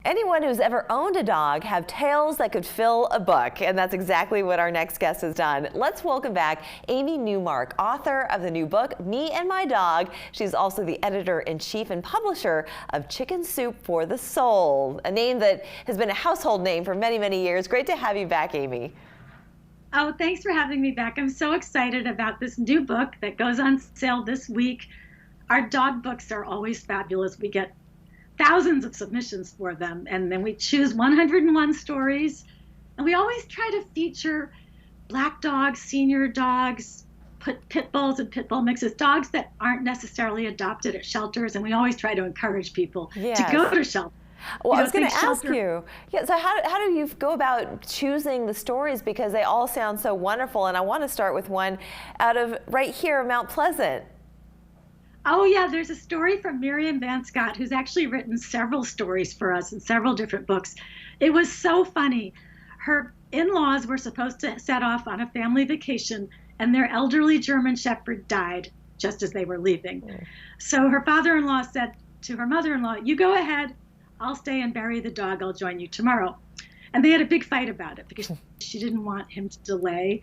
Anyone who's ever owned a dog have tales that could fill a book, and that's exactly what our next guest has done. Let's welcome back Amy Newmark, author of the new book, Me and My Dog. She's also the editor-in-chief and publisher of Chicken Soup for the Soul, a name that has been a household name for many, many years. Great to have you back, Amy. Oh, thanks for having me back. I'm so excited about this new book that goes on sale this week. Our dog books are always fabulous. We get thousands of submissions for them, and then we choose 101 stories, and we always try to feature black dogs, senior dogs, pit bulls and pit bull mixes, dogs that aren't necessarily adopted at shelters, and we always try to encourage people to go to shelters. Well, I was going to ask you, so how do you go about choosing the stories, because they all sound so wonderful, and I want to start with one out of right here, Mount Pleasant. Oh yeah, there's a story from Miriam Van Scott, who's actually written several stories for us in several different books. It was so funny. Her in-laws were supposed to set off on a family vacation, and their elderly German Shepherd died just as they were leaving. So her father-in-law said to her mother-in-law, "You go ahead, I'll stay and bury the dog, I'll join you tomorrow." And they had a big fight about it because she didn't want him to delay.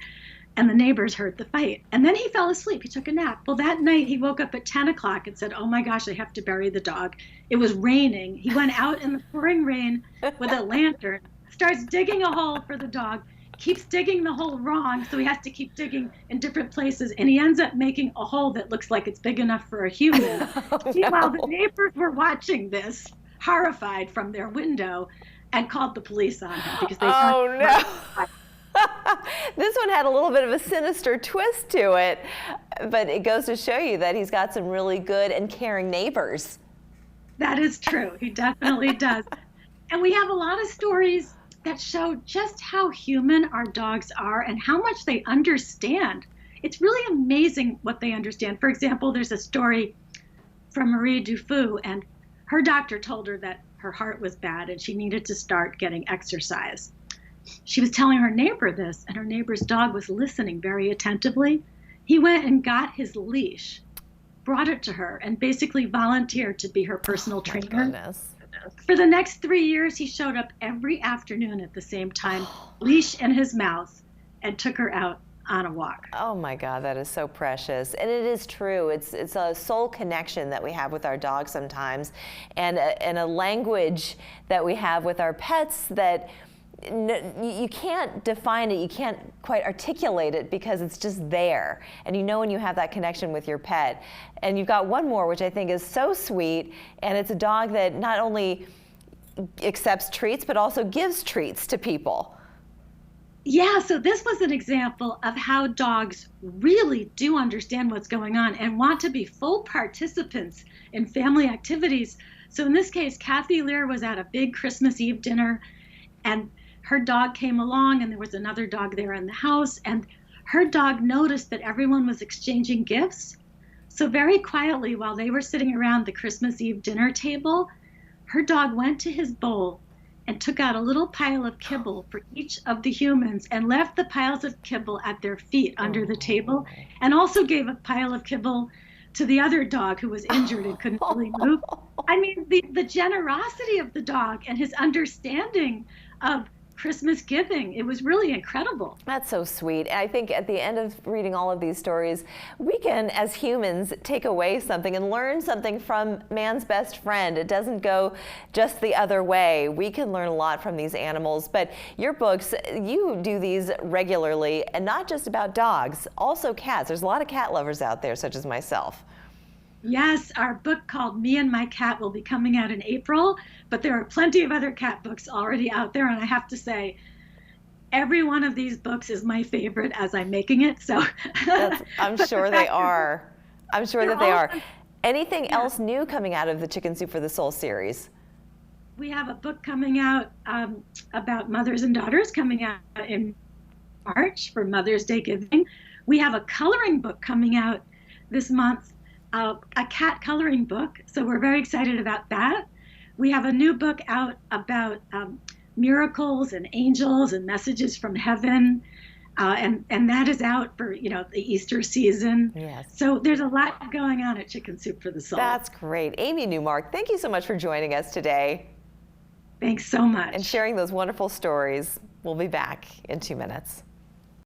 And the neighbors heard the fight. And then he fell asleep. He took a nap. Well, that night he woke up at 10 o'clock and said, "Oh my gosh, I have to bury the dog." It was raining. He went out in the pouring rain with a lantern, starts digging a hole for the dog, keeps digging the hole wrong, so he has to keep digging in different places. And he ends up making a hole that looks like it's big enough for a human. Meanwhile, the neighbors were watching this, horrified from their window, and called the police on him because they thought, no. This one had a little bit of a sinister twist to it, but it goes to show you that he's got some really good and caring neighbors. That is true. He definitely does. And we have a lot of stories that show just how human our dogs are and how much they understand. It's really amazing what they understand. For example, there's a story from Marie Dufour, and her doctor told her that her heart was bad and she needed to start getting exercise. She was telling her neighbor this, and her neighbor's dog was listening very attentively. He went and got his leash, brought it to her, and basically volunteered to be her personal trainer. Goodness. For the next 3 years, he showed up every afternoon at the same time, leash in his mouth, and took her out on a walk. Oh my God, that is so precious. And it is true. It's a soul connection that we have with our dogs sometimes, and a language that we have with our pets that you can't define it, you can't quite articulate it, because it's just there. And you know when you have that connection with your pet. And you've got one more, which I think is so sweet, and it's a dog that not only accepts treats, but also gives treats to people. Yeah, so this was an example of how dogs really do understand what's going on and want to be full participants in family activities. So in this case, Kathy Lear was at a big Christmas Eve dinner, and her dog came along, and there was another dog there in the house, and her dog noticed that everyone was exchanging gifts. So very quietly, while they were sitting around the Christmas Eve dinner table, her dog went to his bowl and took out a little pile of kibble for each of the humans and left the piles of kibble at their feet under the table, and also gave a pile of kibble to the other dog who was injured and couldn't really move. I mean, the generosity of the dog and his understanding of Christmas giving, it was really incredible. That's so sweet. I think at the end of reading all of these stories, we can, as humans, take away something and learn something from man's best friend. It doesn't go just the other way. We can learn a lot from these animals. But your books, you do these regularly, and not just about dogs, also cats. There's a lot of cat lovers out there, such as myself. Yes, our book called Me and My Cat will be coming out in April, but there are plenty of other cat books already out there, and I have to say, every one of these books is my favorite as I'm making it. So I'm sure they are. I'm sure that they are. Anything else new coming out of the Chicken Soup for the Soul series? We have a book coming out about mothers and daughters coming out in March for Mother's Day giving. We have a coloring book coming out this month, a cat coloring book, so we're very excited about that. We have a new book out about miracles and angels and messages from heaven, and that is out for the Easter season. Yes. So there's a lot going on at Chicken Soup for the Soul. That's great. Amy Newmark, thank you so much for joining us today. Thanks so much. and sharing those wonderful stories. We'll be back in 2 minutes.